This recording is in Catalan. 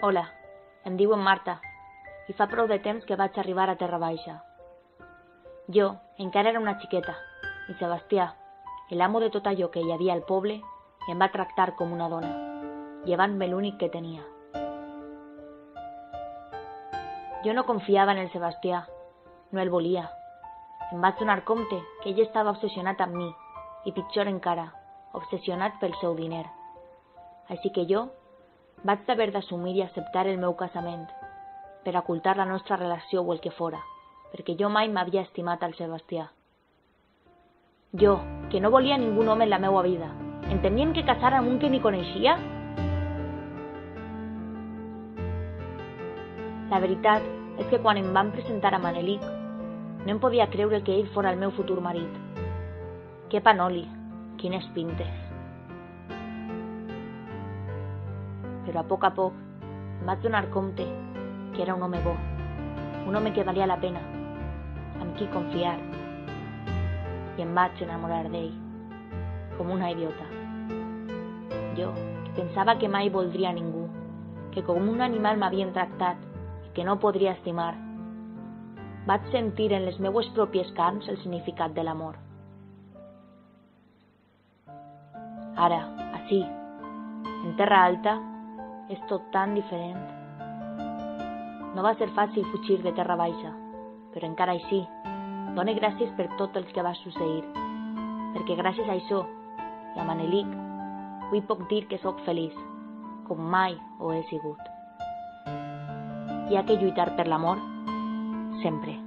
Hola, em diuen Marta i fa prou de temps que vaig arribar a Terra Baixa. Jo encara era una xiqueta i Sebastià, l'amo de tot allò que hi havia al poble, em va tractar com una dona, llevant-me l'únic que tenia. Jo no confiava en el Sebastià, no el volia. Em vaig donar compte que ell estava obsessionat amb mi i, pitjor encara, obsessionat pel seu diner. Així que jo vaig haver d'assumir i acceptar el meu casament per ocultar la nostra relació o el que fora, perquè jo mai m'havia estimat al Sebastià. Jo, que no volia ningú home en la meva vida, em temien que casara amb un que ni coneixia? La veritat és que quan em van presentar a Manelic, no em podia creure que ell fora el meu futur marit. Que panoli, quines pintes. Però a poc em vaig donar compte que era un home bo, un home que valia la pena, amb qui confiar, i em vaig enamorar d'ell, com una idiota. Jo, que pensava que mai voldria ningú, que com un animal m'havien tractat i que no podria estimar, vaig sentir en les meues pròpies carns el significat de l'amor. Ara, ací, en Terra Alta, és tot tan diferent. No va ser fàcil fugir de Terra Baixa, però encara així, dono gràcies per tot el que va succeir, perquè gràcies a això, i a Manelic, avui puc dir que sóc feliç, com mai ho he sigut. Hi ha que lluitar per l'amor, sempre.